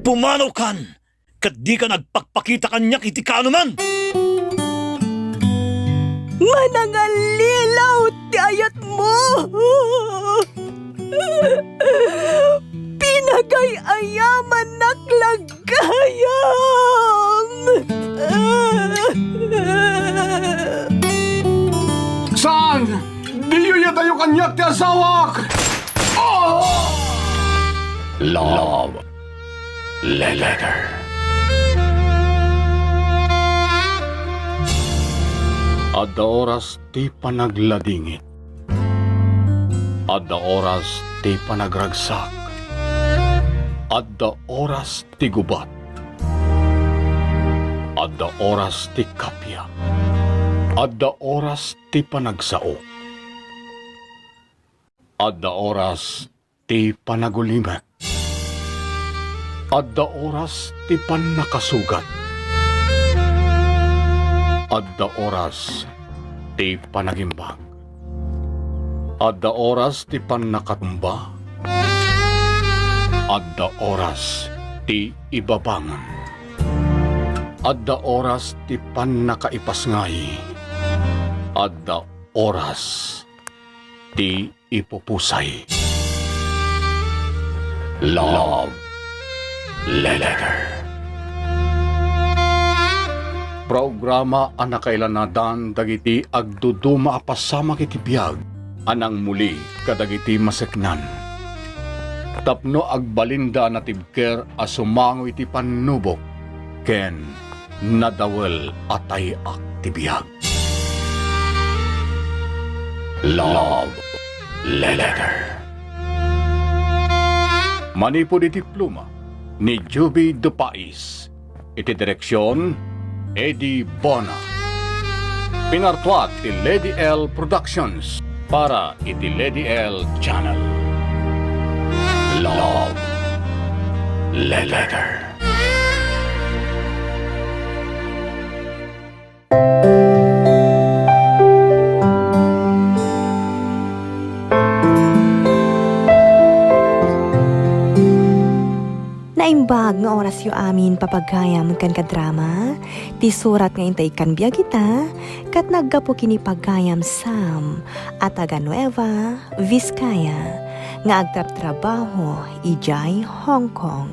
Pumanaw kan! Kat di ka nagpakpakita kanyak iti ka anuman! Manangalilaw ti ayat mo! Pinagay-ayaman naklagayam! Saan? Di yu yata yung kanyak ti asawak! Oh! Love Letter. Adda oras ti panagladingit. Adda oras ti panagragsak. Adda oras ti gubat. Adda oras ti kapya. Adda oras ti panagsao. Adda oras ti panagulimek. Adda oras ti pannakasugat. Adda oras ti panagimbag. Adda oras ti pannakatumba. Adda oras ti ibabangon. Adda oras ti pannakaipasngay. Adda oras ti ipupusay. Love Letter. Programa anak kailanadan dagiti agduduma apasama kiti biyag anang muli kadagiti maseknan. Tapno agbalinda na tibker asumango iti panubok ken nadawel atay ak ti biyag. Love Letter. Manipod iti pluma ni Juby Dupais. Iti direksyon Eddie Bona. Pinartuat ti Lady L Productions para iti Lady L Channel. Love Letter. Naimbag nga oras yu amin papagayam kan kadrama, ti surat nga intay kan biya kita, kat naggapo kini pagayam Sam, at taga Nueva, Vizcaya, nga agtrap-trabaho, ijay Hong Kong.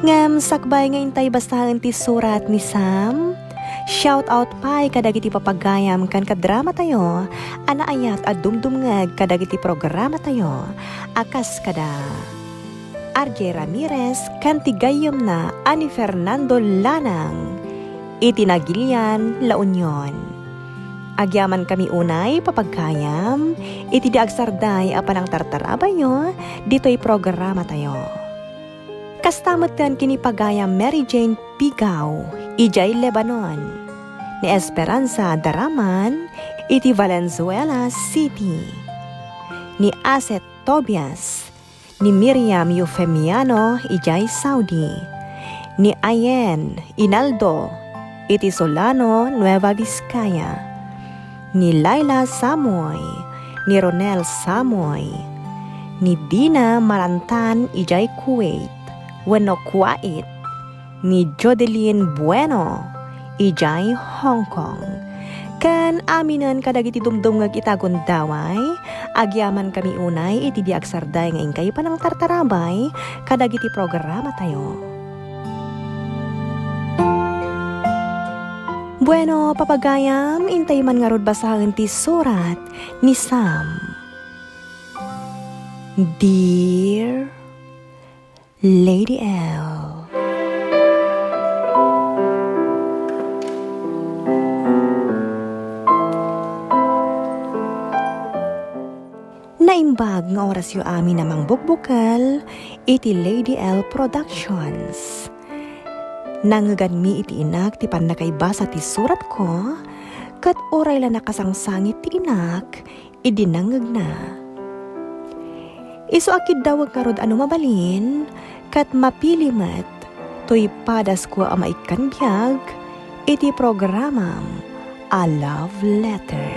Ngam sakbay nga intay basahan ti surat ni Sam, shout out pay kadagiti papagayam kan kadrama tayo, anaayat at dumdumngag kadagiti programa tayo, akas kada RJ Ramirez kan tigayom na ani Fernando Lanang, itinagilian La Union. Agyaman kami unay papagkayam, iti di agsarday apan ang tartarabayo, dito'y programa tayo. Kastamatan kini pagayam Mary Jane Pigaw, ijay Lebanon, ni Esperanza Daraman, iti Valenzuela City, ni Aset Tobias, ni Miriam Eufemiano, ijay Saudi, ni Ayen Inaldo, iti Solano, Nueva Vizcaya, ni Laila Samoy, ni Ronel Samoy, ni Dina Marantan, ijay Kuwait, wenno Kuwait, ni Jodeline Bueno, ijay Hong Kong. Kan aminan kadagiti dumdumngag itagon daway, agyaman kami unay iti di agsarday nga ingkay panang tartarabay, kadagiti programa tayo. Bueno, papagayam, intay man nga rod basahan ti surat ni Sam. Dear Lady L, naimbag nga oras yu amin namang bukbukal, iti Lady L Productions. Nangagan mi iti inak ti panakaibasa ti surat ko, kat oray la nakasangsangit ti inak, idinangag na. Isu akid dawag karod ano mabalin, kat mapilimat, to'y padas ko ama ikan biyag, iti programam A Love Letter.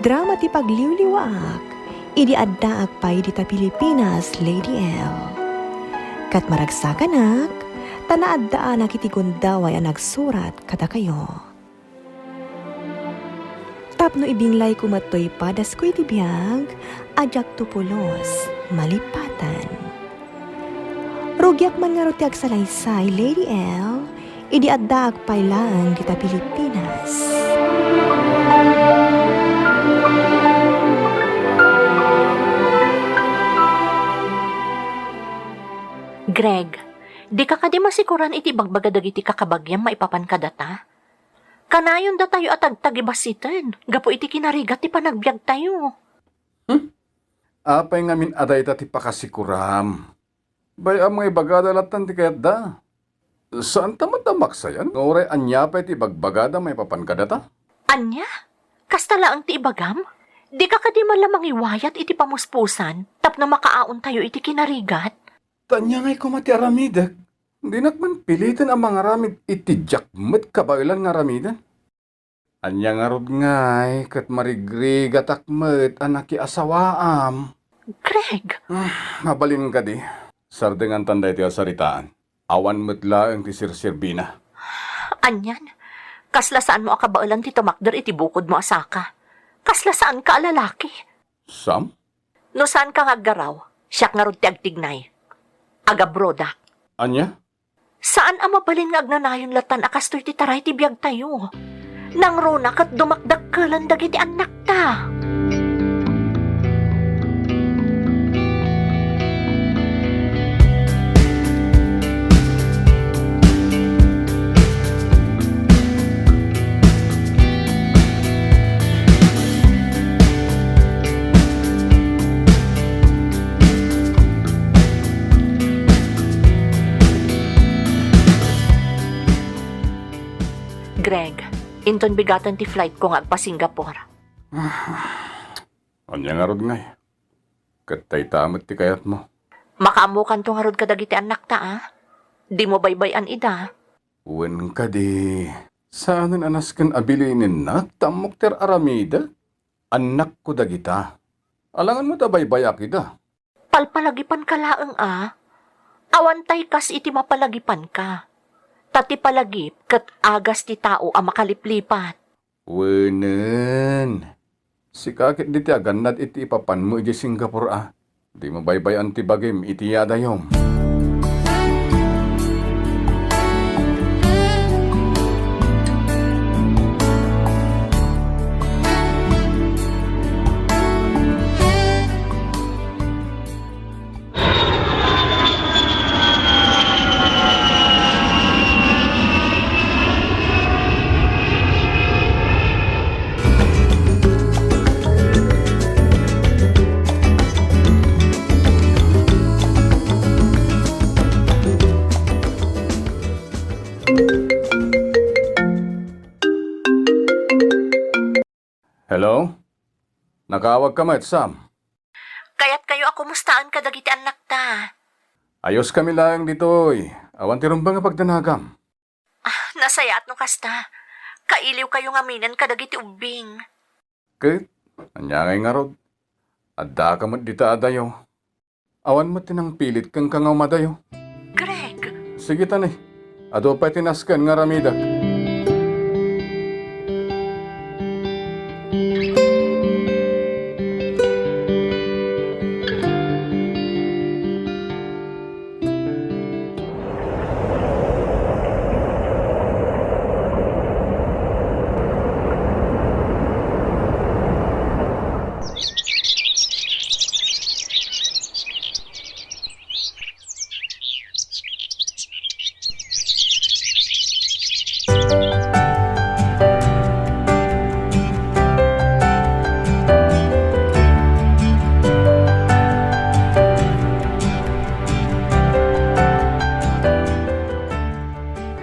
Drama ti pagliwliwaak, idi addaak pay di ta Pilipinas, Lady L. Kat maragsakanak, tanaadaan iti gundaway ang nagsurat kada kayo. Tapno ibinglay kumatoy pa das ko'y tibiyag, ajak tupulos, malipatan. Rugyak man nga rotiag salaysay, Lady L, idi addaak pay lang di ta Pilipinas. Greg, di ka kadi masikuran iti bagbaga iti kakabagyam maipapan ka data? Kanayon da tayo at agtagibasitin, gapo iti kinarigat ti panagbiag tayo. Apay ngamin aday ta ti pakasikuram. Bay amay bagadalatan ti kayat da. Saan tamadamak sayan? Ngoray anyapay ti bagbagada may papankadata? Anya? Kastala ang ti ibagam? Di ka kadi malamang iwayat iti pamuspusan, tapno makaaon tayo iti kinarigat? Tanya ngay kumati aramidak. Di nakman pilitin ang mga ramid iti jakmet kabailan nga ramidan. Anya nga rod ngay kat marigrig at akmet anaki asawaam. Greg, Mabalin ka di. Sardengan tanda iti asaritaan. Awan metla ang ti sirsirbina. anyan? Kaslasaan mo akabailan ti tumakder iti bukod mo asaka? Kaslasaan ka alalaki? Sam? No saan ka ngaggaraw? Siyak nga rod ti agtignay. Agabroda. Anya? Saan ang mabalin nga agnanayon latan akastoy ti taray ti biyag tayo? Nang runa kat dumakdak kalan dagiti anak ta. Greg, inton bigatan ti flight ko nga agpa Singapore. Anya nga rod ngay. Katay tamot ti kayat mo. Makaamukan to nga rod kadagiti anak ta, ah? Di mo baybayan ida. Uwan ka di. Saanan anas kan abilinin na tamok ter aramida? Anak ko dagita. Alangan mo tabaybayak ida. Palpalagipan ka laeng, ah? Awantay kas iti mapalagipan ka. Tati palagip kat agas ti tao ang makaliplipat. Wenen. Si kakit di ti aganad iti ipapan mo iti Singapore ah. Di mo baybayan ti bagim iti yadayom. Hello? Nakawag ka mat, Sam. Kaya't kayo ako mustaan ka dagiti anak ta. Ayos kami lang ditoy. Awan ti rumbang nga pagdanagam. Nasayat no kasta. Kailiw kayo nga minan ka dagiti ubing. Kit, anyangay nga rod. Adda ka mo't dita adayo. Awan mo tinang pilit kang kangaw madayo. Greg, Sige tanay. Ado pa tinaskan nga ramidak.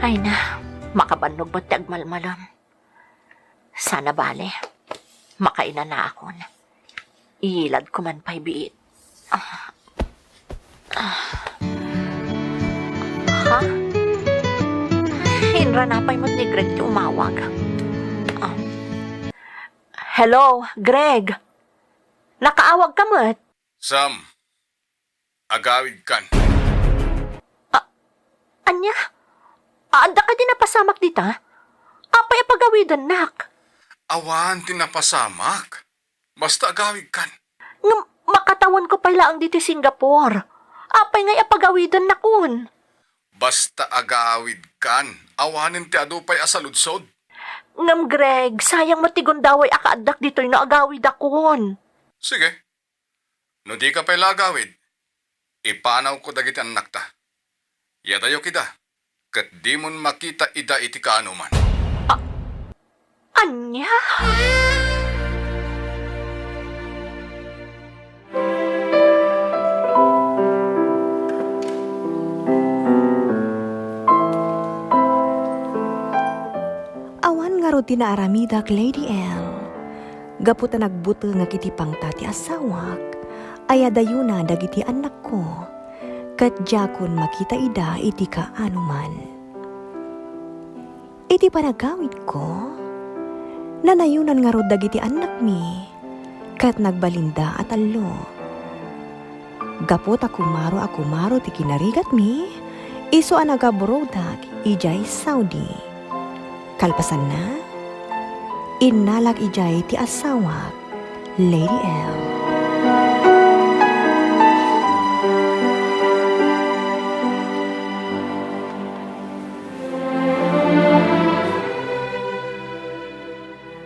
ay na, makabanog ba't ti agmalmalam? Sana bale, makaina na akon. Iilad ko man pa'y biit. Ha? ranapay mo't ni Greg ti umawag. Ah. Hello, Greg. Nakaawag ka mo't? Sam, agawid kan. Anya? Aanda ka din napasamak dita? Apay apagawidan nak. Awan tinapasamak. Basta agawid kan. Nga makatawan ko pala ang diti Singapore. Apay nga apagawidan na kun. Basta agawid kan. Awanin ti adupay asaludsod. Ngam Greg, sayang matigon daway akaadak dito'y naagawid akon. Sige. No di ka pala agawid, ipanaw ko dagiti anak ta. Yadayo kita, kat di mon makita ida iti kaanuman. Anya? Awan nga ro tinaaramida k Lady L. Gaputa nagbuto nga kiti pangtati asawak, ayadayo na dagiti anak ko, kat jakon makita ida iti kaanuman. Iti panagawid ko, nanayunan nga ro dagiti anak mi, kat nagbalinda at allo. Gapot akumaro ti kinarigat mi, iso ang nagabrodak ijay Saudi. Kalpasan na, inalag ijay ti asawak, Lady L.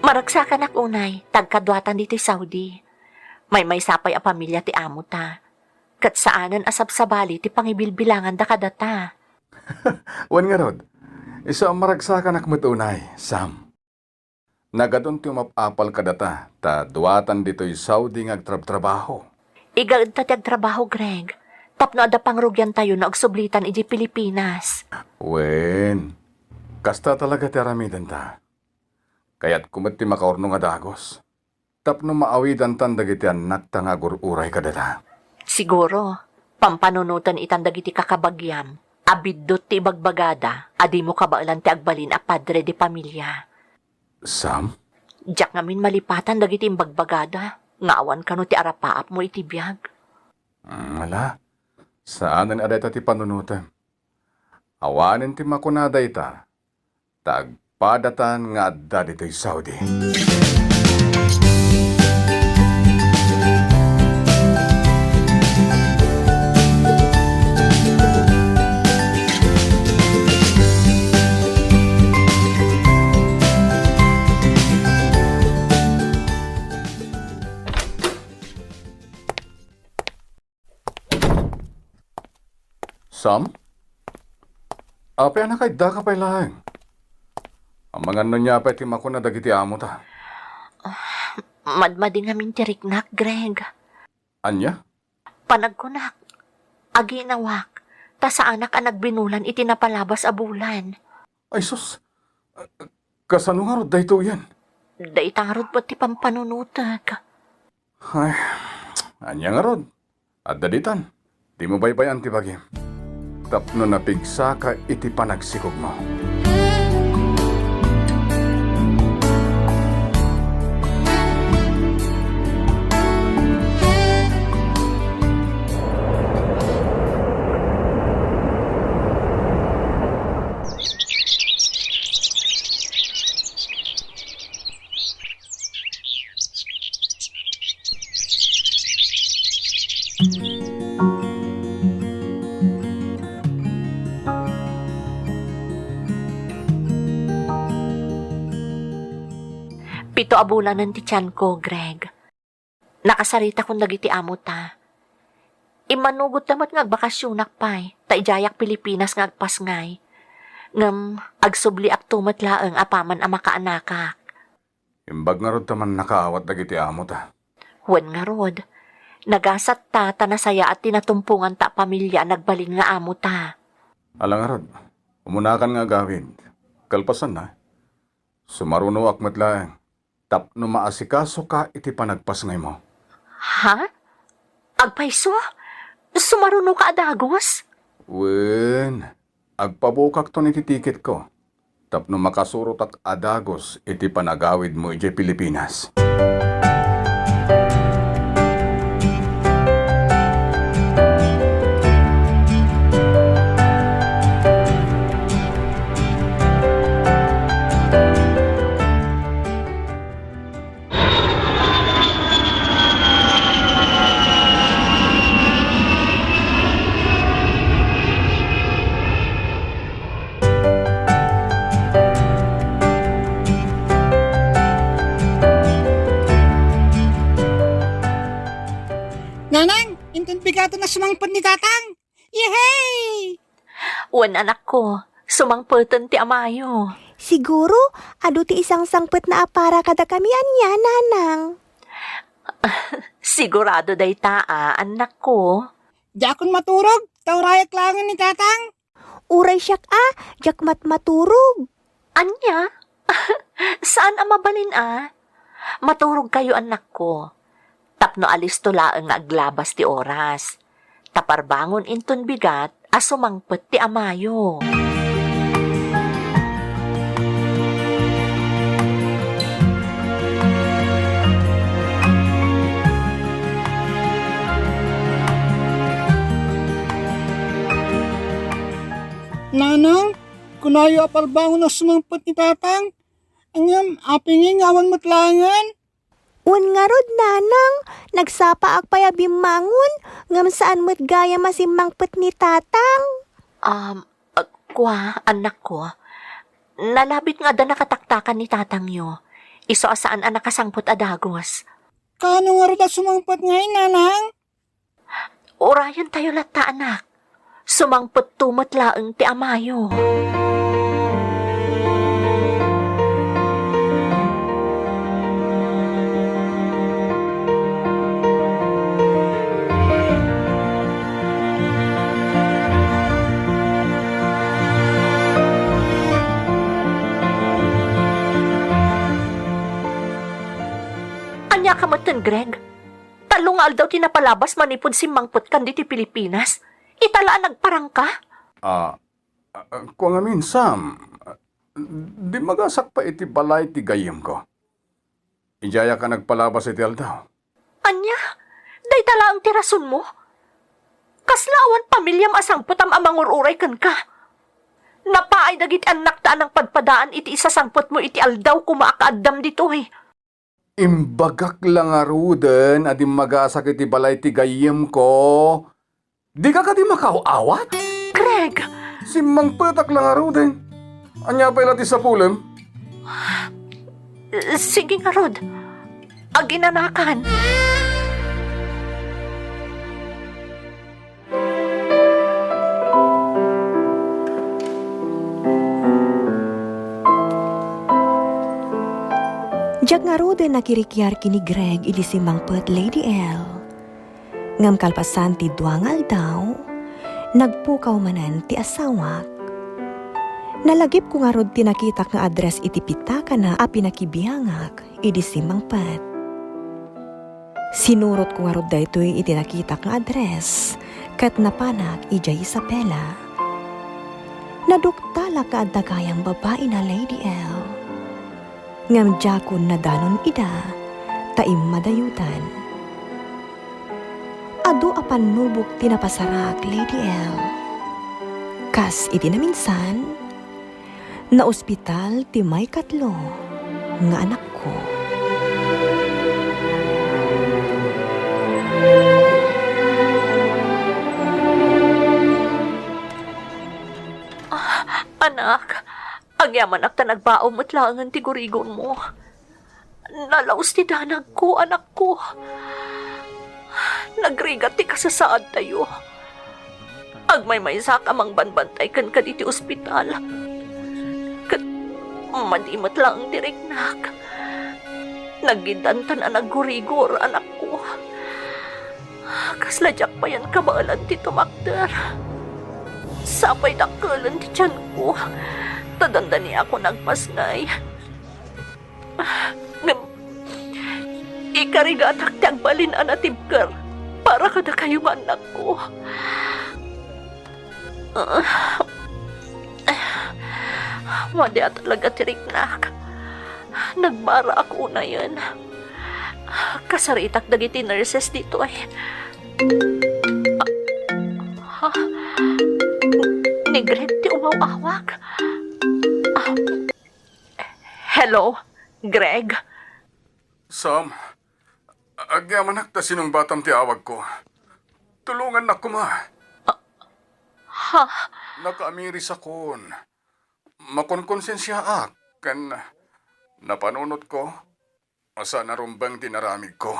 Maragsakan ak unay, tagkadwatan dito Saudi. May sapay a pamilya ti amo ta. Kat saanan asab sa bali ti pangibilbilangan da kadata. Wan nga rod, isa ang maragsakan akmatunay, Sam. Nagadon ti umapapal kadata, ta duwatan dito'y Saudi ngagtrab-trabaho. Igaad ta ti agtrabaho, Greg. Tapno ada pangrugyan tayo na agsublitan iji Pilipinas. Wen, kasta talaga ti aramidan ta. Kaya't kumit ti makaorno nga dagos. Tapno maawidan tan dagiti anak ta nga gururay kadata. Siguro, pampanunutan itan dagiti kakabagyam. Abiddot ti ibagbagada, adi mo kabailan ti agbalin a padre di pamilya. Sam? Diyak ngamin malipatan dagiti imbagbagada. Ngaawan ka no ti arapaap mo iti biyag. Wala. Saanan aday ta ti panunutan? Awanin ti makunada ita. Tagpadatan nga adda dito'y Saudi. Sam? Apay anak kay da ka pa'y lahing. Ang mga ano niya apay ti makuna dagiti amo ta. Madmading ngamin tiriknak, Greg. Anya? Panagkunak. Aginawak. Ta sa anak ang nagbinulan iti napalabas a bulan. Ay sus. Kasano nga rod dahito yan? Daitarod po ti pampanunutag. Ay, anya nga rod. At daditan. Di mo baybayan ti bagi. Tapno napigsa ka iti panagsikog mo. Pito a bulan ng ti tiyan ko, Greg. Nakasarita kong dagiti amo ta. Imanugot tamat nga agbakasyonak pay, ta ijayak Pilipinas nga agpasngay. Ngam, agsubli ak tumat laeng apaman a makaanakak. Imbag nga rod taman nakaawat dagiti amo ta. Wen nga rod, nagasat ta tanasaya at tinatumpungan ta pamilya nagbalin nga amo ta. Alang nga rod, umunakan nga gawin. Kalpasan na. Sumaruno akmat laeng. Tapno maasikaso ka iti panagpasngay mo. Ha? Agpaiso? Sumaruno ka adagos? Wen, agpabukak to iti tiket ko. Tapno makasurot at adagos iti panagawid mo iti Pilipinas. Nanang, inton bigato na sumangpad ni tatang. Yehey! Wan anak ko, sumangputan ti amayo. Siguro, adu ti isang sangpet na apara kada kami anya, nanang. Sigurado day taa, anak ko. Jakon maturog, tawrayak langan ni tatang. Uray siyak jakmat maturog. Anya? Saan ang mabalin Maturog kayo anak ko. Tapno alis to laeng nga aglabas ti oras. Taparbangon inton bigat sumangpet ti amayo. Nanang, kunayo apalbangon na sumangpad ni tatang. Angam, apingin awan matlangan. Un nga rod, nanang, nagsapa akpaya bimangon, ngam saan mo't gaya masimangpet ni tatang. Anak ko. Nalabit nga da nakataktakan ni tatang yo. Iso asaan ang nakasangpot adagos. Kano nga rin sumangpad ngayon, nanang? Orayan tayo lata anak. Sumangpot tumat laeng ti amayo. Anya ka matan, Greg? Talungal daw tinapalabas manipod si Mangput kan diti Pilipinas. Italaan nagparang ka? Kung amin, Sam, di magasak pa iti balay ti gayem ko. Ijaya ka nagpalabas iti aldaw. Anya? Day tala ang tirason mo? Kaslawan pamilyam asang putam amangururay kan ka. Napaay dagit anak taan ng padpadaan iti isasangpot mo iti aldaw kumaakaadam dito Imbagak lang aruden adim magasak iti balay ti gayem ko. Di ka di makaawat? Greg! Si Mangpetak lang aruden. Anya pa ilati sa pulem? Sige nga, Rod. Aginanakan. Jak nga rode nakirikyar kini Greg idi si Mangpet Lady L. Ngam kalpasan ti duangal daw, nagpukaw manan ti asawak. Nalagip ko nga rod ti nakitak nga address iti pitaka na pinakibiyangak idi si Mangpet. Sinurot ko nga rod daytoy iti nakitak nga address kat napanak ijay Isabela. Naduktala ka dagayang babae na Lady L. Ngam jakon na danon ida, taim madayutan. Ado apan nubok tinapasarak, Lady L. Kas iti na minsan, na ospital ti may katlo, nga anak ko. Anak, agyaman ak ta nagbao mo't langan ti gurigon mo. Nalaos ti danag ko, anak ko. Nagrigat ti kasasaad tayo. Agmay-may sakamang banbantay kan ka diti ospital. Kat madimat lang ti riknak. Nagidantan na naggurigor, anak ko. Kasladyak pa yan kabaalan ti tumakder. Sapay dakkelan ti tiyan ko. Tadanda niya ako nagpasnay. Ikarigatak ti agbalin anatibker para kada kayo anak ko. Wala talaga tiriknak. Nagbara ako na yun. Kasaritak dagiti nurses dito ay. Ha? Ni Greg ti umaw-awag. Hello, Greg? Sam, agyaman ta sinong batam ti awag ko. Tulungan na ko ma. Ha? Nakaamiris akon. Makonkonsensya ak. Kan napanunot ko. Asa narumbang tinaramig ko.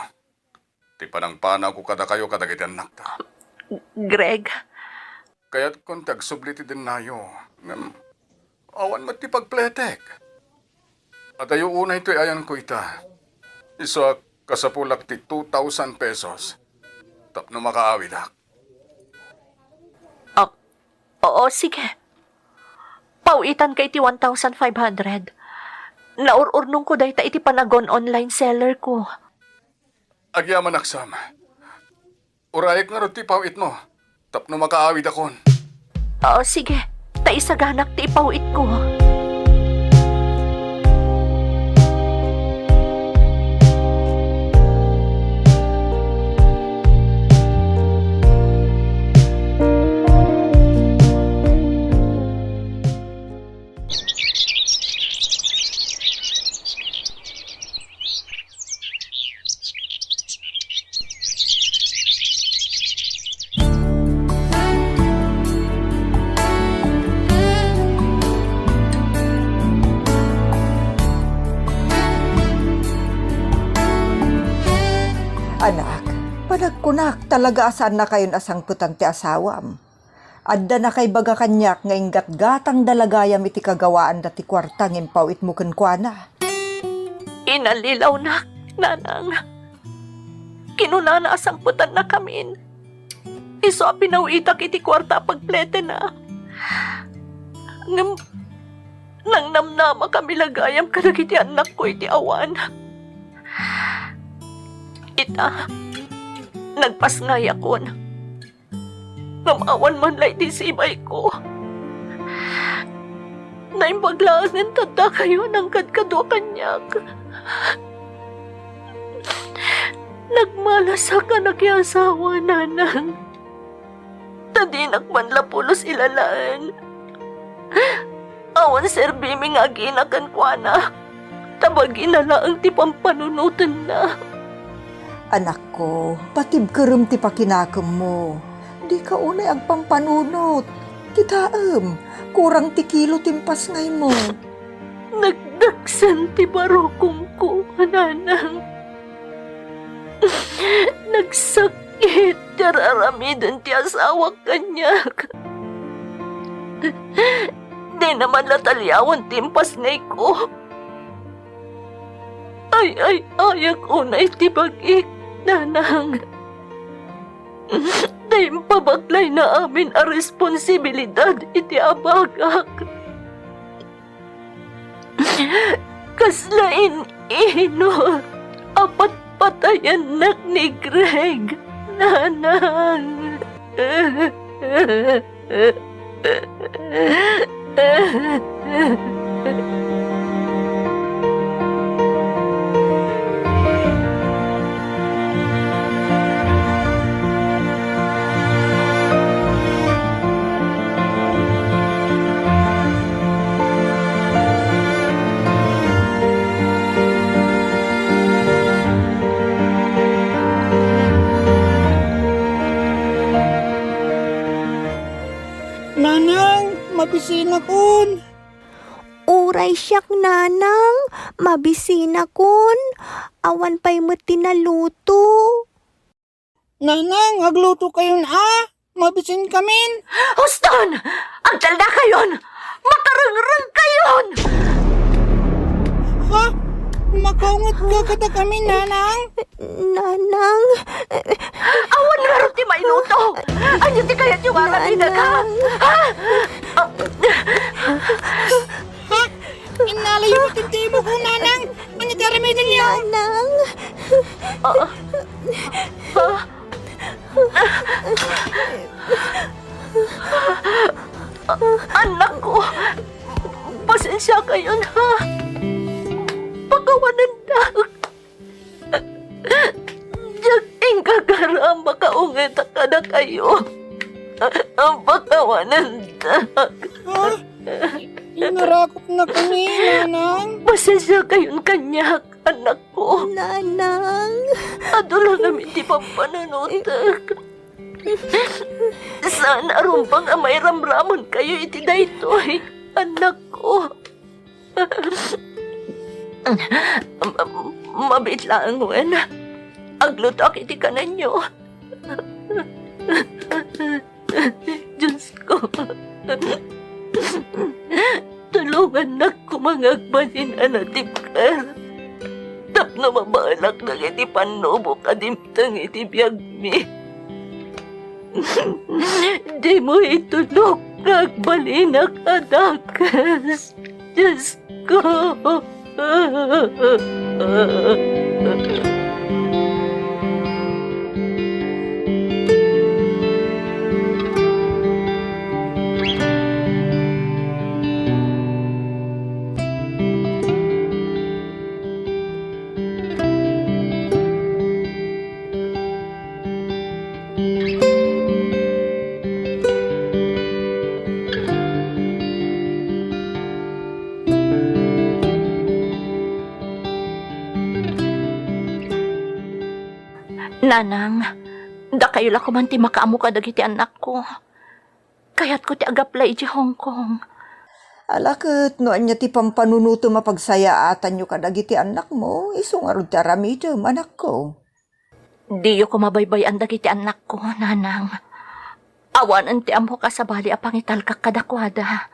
Ti panangpanaw ko kada kayo kadagitan nakta. Greg? Kaya't kung tagsubliti din nayo. Awan mo ti pagpletek. At ayo una ito'y ayan ko ita. Isa kasapulak ti 2,000 pesos. Tapno makaawid ak. Oo, sige. Pauitan kay ti 1,500. Naururnong ko dahi ta iti panagon online seller ko. Agyaman aksam. Urayek nga ro ti pawit mo. Tapno makaawid akon. Oo, sige. Ta isaganak ti ipauit ko. Anak, panagkunak talaga asan na kayon asang putan ti asawam. Adda na kay baga kanyak nga inggat gatang dalagayam iti kagawaan dati kwartang impawit mo kenkwana. Inalilaw na, nanang. Kinunana asang putan na kamin. Iso pinawitak iti kwarta pagplete na. Nang namnama kami lagayam kadag iti anak ko iti awan. Ita, nagpasngay akon. Ngamawan man lay di sibay ko. Naimbaglaan tanda kayo ng kadkadwa kanyak. Nagmalasa ka na kaya asawa, nanang. Tadinak man lapulos ilalaan. Awan serbimi nga ginakan kwa na. Tabagin na lang ti pampanunutan na. Anak ko, patib kerem ti pakinakam mo. Di ka unay agpampanunot. Kitaam, kurang ti kilo timpas ngay mo. Nagdagsan ti barokong ko, nanang. Nagsakit, dararamidan ti asawa kanyak. Di naman latalyawan timpas ngay ko. Ay, ayak unay ti bagik, nanang. Dahil pabaglay na amin a responsibilidad iti abagak. Kaslain ino, apat patayan nak ni Greg, nanang. Nanang, mabisina kun. Uray siyak, nanang. Mabisina kun. Awan pa'y mo't tinaluto. Nanang, agluto kayon mabisin kamin. Huston! Ang talda kayon! Makarangrang kayon! Ha? Makaungot ka kada kami, nanang. Nanang. Awan nga rin ti mainuto! Anyo ti kayat yung aralina ka! Ha? Ha? Inalay mo tintibo ko, nanang. Ano taramay niyo? Nanang. Anak ko! Pasensya kayo na. Pagawanan na. Diyak ingkagaram makaungit ka na kayo. Ang pagawanan na. Inarakot na kami, Nanang. Pasensya kayong kanyak, anak ko. Nanang. Adulang namin di pampananutag. Sana rumpang may ramramon kayo iti daytoy, anak ko. Mabit lang, wen. Aglutok iti kanan nyo. Diyos ko. Tulungan na kumangagbanin anatipkar. Tapno mabalak na iti panubo kadimtang iti biyagmi. Di mo itulog kagbalinak adakas. Diyos ko. Nanang, da kayo la kumanti makaamu ka dagiti anak ko. Kayat ko ti agaplay iti Hong Kong. Alakit, noan niya ti pampanunuto mapagsayaatan nyo kadagiti anak mo, isungarod ti aramidem, anak ko. Di ko mabaybayan dagiti anak ko, Nanang. Awanan ti amo ka sa bali a pangital kadakwada.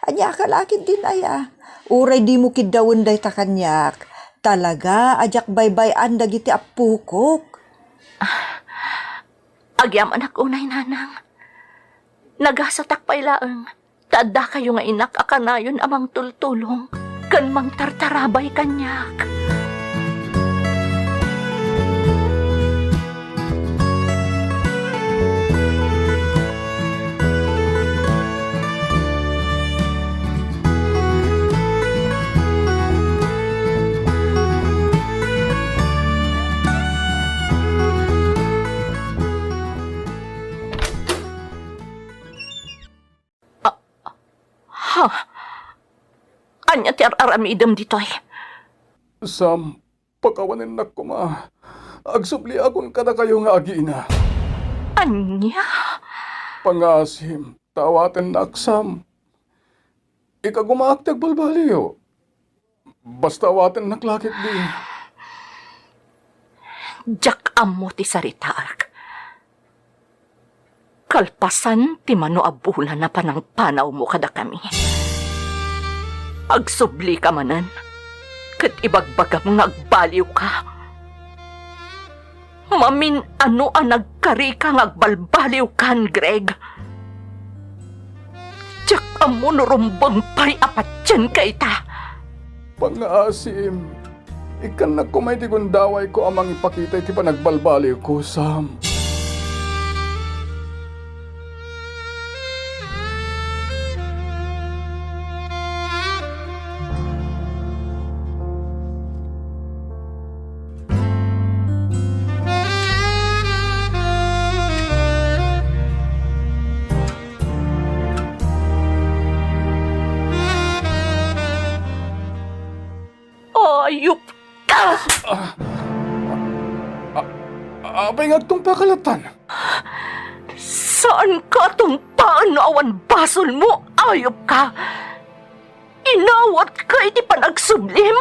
Anya kalakid din aya. Uray di mo kidawon day ta kanyak. Talaga, ajak baybayan dagiti apukok. Agyam anak unay, Nanang. Nagasatak pailaeng. Tada kayo nga inak akanayon amang tultulong. Kan mang tartarabay kanyak. Anya ti aramidem ditoy. Sam, pagawanin na ko ma. Agsubli akon kada kayo nga agina. Anya? Pangasim, tawaten na Sam. Ika gumaktag balbaliyo. Basta awaten naklakit di. Jak amo ti saritark. Kalpasan ti mano abulan na panang panaw mo kada kami. Agsubli ka manan, kat ibagbagam nga agbaliw ka. Mamin ano ang nagkari ka nga agbalbaliw kan, Greg. Tsak amo nurumbang pa'y apatyan ka ita. Pangasim, ikan na kumay di gundaway ko amang ipakita iti pa nagbalbaliw ko, Sam. Ayup ka! Abay nga itong pakalatan. Saan ka tumpaan na awan basol mo? Ayup ka! Inawat ka iti panagsublim?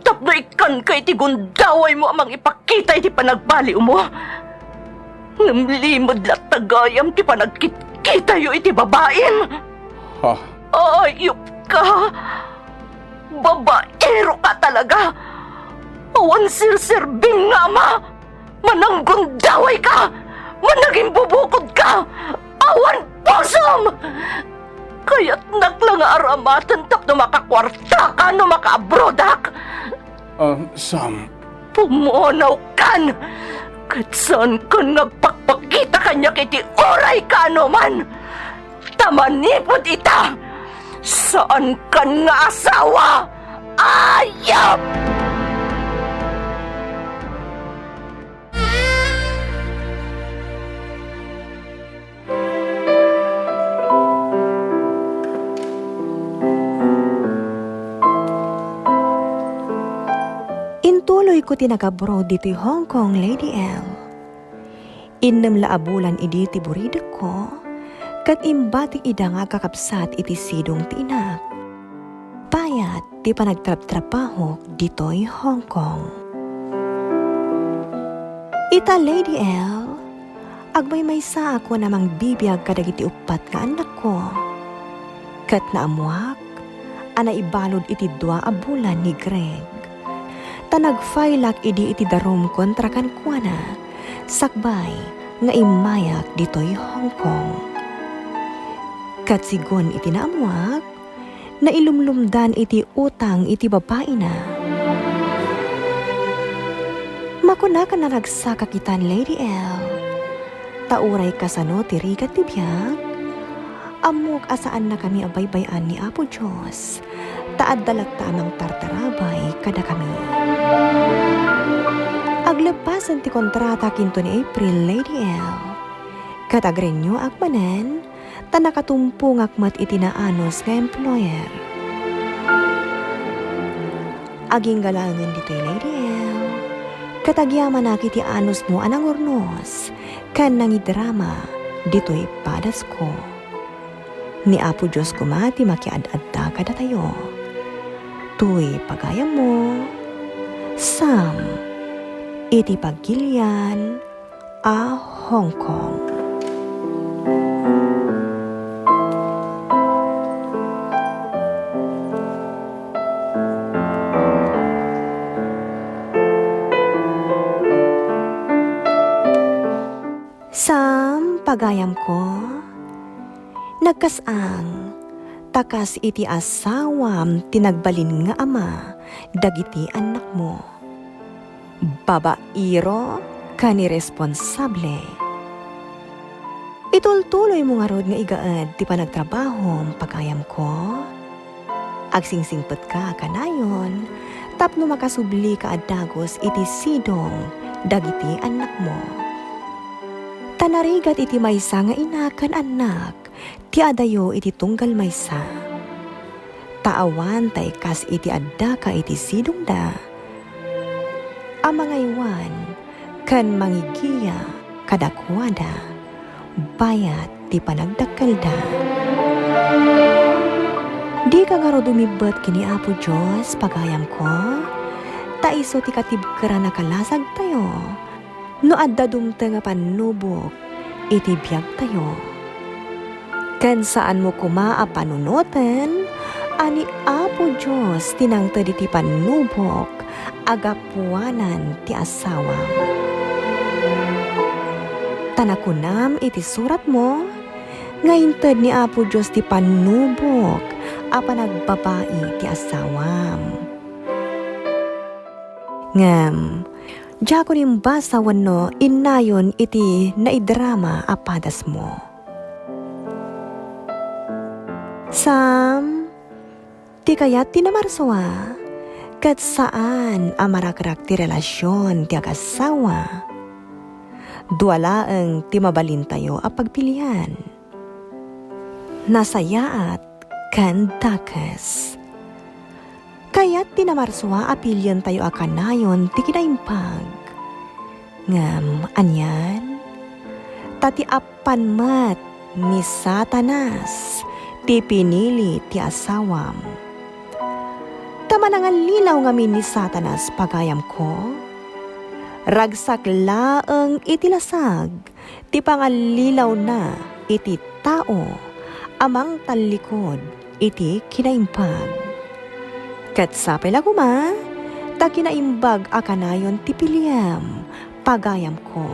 Tapno ikan ka iti gundaway mo amang ipakita iti panagbaliw mo? Namlimod lat tagayam ti panagkit-kita yo iti babaen? Ha? Ayup ka! Babaero ka talaga! Awan sirsirbing nga ma! Mananggundaway ka! Managing bubukod ka! Awan posom! Kaya't naklang aramatan tapno makakwarta ka no makaabrodak! Sam. Pumunaw kan! Katsan ka nagpakpakita kanya kiti oray ka no man! Tamanipod ita! Saan kan nga asawa? Ayop! Intuloy ko tinagabro dito'y Hong Kong, Lady L. Innam laabulan idi ti buridak ko, kat imbati ida nga kakapsat iti sidong ti inak. Bayat ti panagtrap-trapaho dito'y Hong Kong. Ita Lady L, agmay-maysa ako namang bibiyag kadagiti upat nga anak ko. Kat naamuak, ana ibalod iti dua a bulan ni Greg. Tanagfaylak idi iti darum kontra kan kuana, sakbay nga imayak dito'y Hong Kong. Kat sigon iti naamuak, na ilumlumdan iti utang iti babae na. Makuna ka na nagsakakitan, Lady L. Tauray kasano ti rigat ti biyag, amok asaan na kami abaybayan ni Apo Diyos, taad dalat tamang tartarabay kada kami. Aglabasan ti kontrata kinto ni April, Lady L. Katagrenyo agmanen, tanakatumpong akmat itinaanos nga employer. Aging galangan dito'y Lady L. Katagyaman na kiti anos mo anang urnos, kan nangidrama dito'y padas ko. Ni Apo Diyos kumati makiad-adda kada tayo. Tuy pagayam mo, Sam, iti Pagilian, a Hong Kong. Sam, pagayam ko, nagkasang, takas iti asawam tinagbalin nga ama, dagiti anak mo. Babairo, kani responsable. Itultuloy mo nga rod nga igaad ti panagtrabahom pagayam ko. Agsingsingpet ka kanayon, tapno makasubli ka adagos iti sidong, dagiti anak mo. Tanarigat iti maysa nga inakan anak, ti adayo iti tunggal maysa. Taawan tay kas iti adda ka iti sidong da. Amangaywan, kan mangigiya kadakwada, bayat ti panagdakkalda. Di ka nga ro dumibet kini Apo Diyos pagayam ko, taiso ti katibkara nakalasag tayo. No adda dumta nga panubok, iti biyag tayo. Kan saan mo kumaa panunutan, ani Apo Diyos tinangtad iti panubok, agapuanan ti asawa. Tanakunam iti surat mo, ngayintad ni Apo Diyos ti panubok, apanagbabai ti asawam. Ngam, diya ko nimbasa wano inayon iti naidrama apadas mo. Sam, ti kayat tinamarsawa, kat saan amarakrak ti relasyon ti agasawa. Dualaang ti mabalin tayo a pagpilian. Nasayaat kan dakas. Kaya't tinamarsuwa apilyan tayo akanayon ti kinaimpag. Ngam, anyan, tati apan mat ni Satanas, ti pinili ti asawam. Tamanangan lilaw ngamin ni Satanas pagayam ko, ragsak laeng itilasag, ti pangalilaw na iti tao, amang talikod iti kinaimpag. Kat sa pelaguma, ta kinaimbag akanayon ti piliyam, pagayam ko.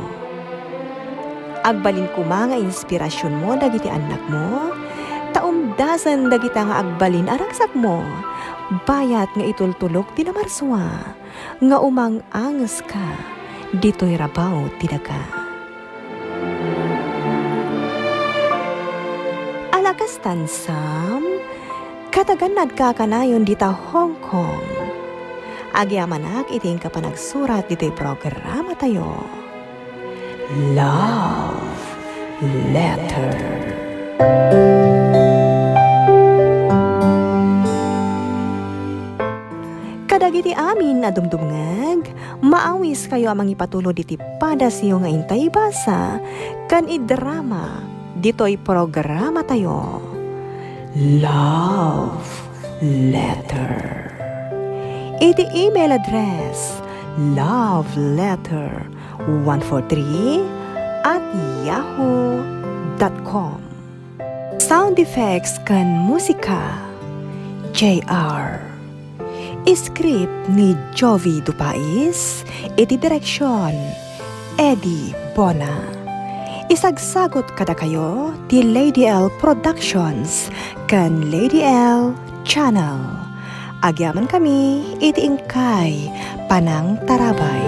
Agbalin ko mga inspirasyon mo dagiti anak mo, taumdasan dagita nga agbalin aragsak mo, bayat nga itultulok ti namarswa, nga umang-angas ka, dito'y rabaw ti daga. Alakas tansam, Katagan nagkakanayon dita Hong Kong. Agyamanak iting ka pa nagsurat dito'y programa tayo. Love Letter. Kadagiti amin na dumdumngag, maawis kayo amang ipatulo diti padasyo nga intay basa, kan idrama, dito'y programa tayo. Love Letter. Iti email address, loveletter143@yahoo.com. Sound effects kan musika, JR. Script ni Jovi Dupais, iti direksyon, Eddie Bona. Isagsagot kada kayo ti Lady L Productions kan Lady L Channel. Agyaman kami iti ingkay Panang Tarabay.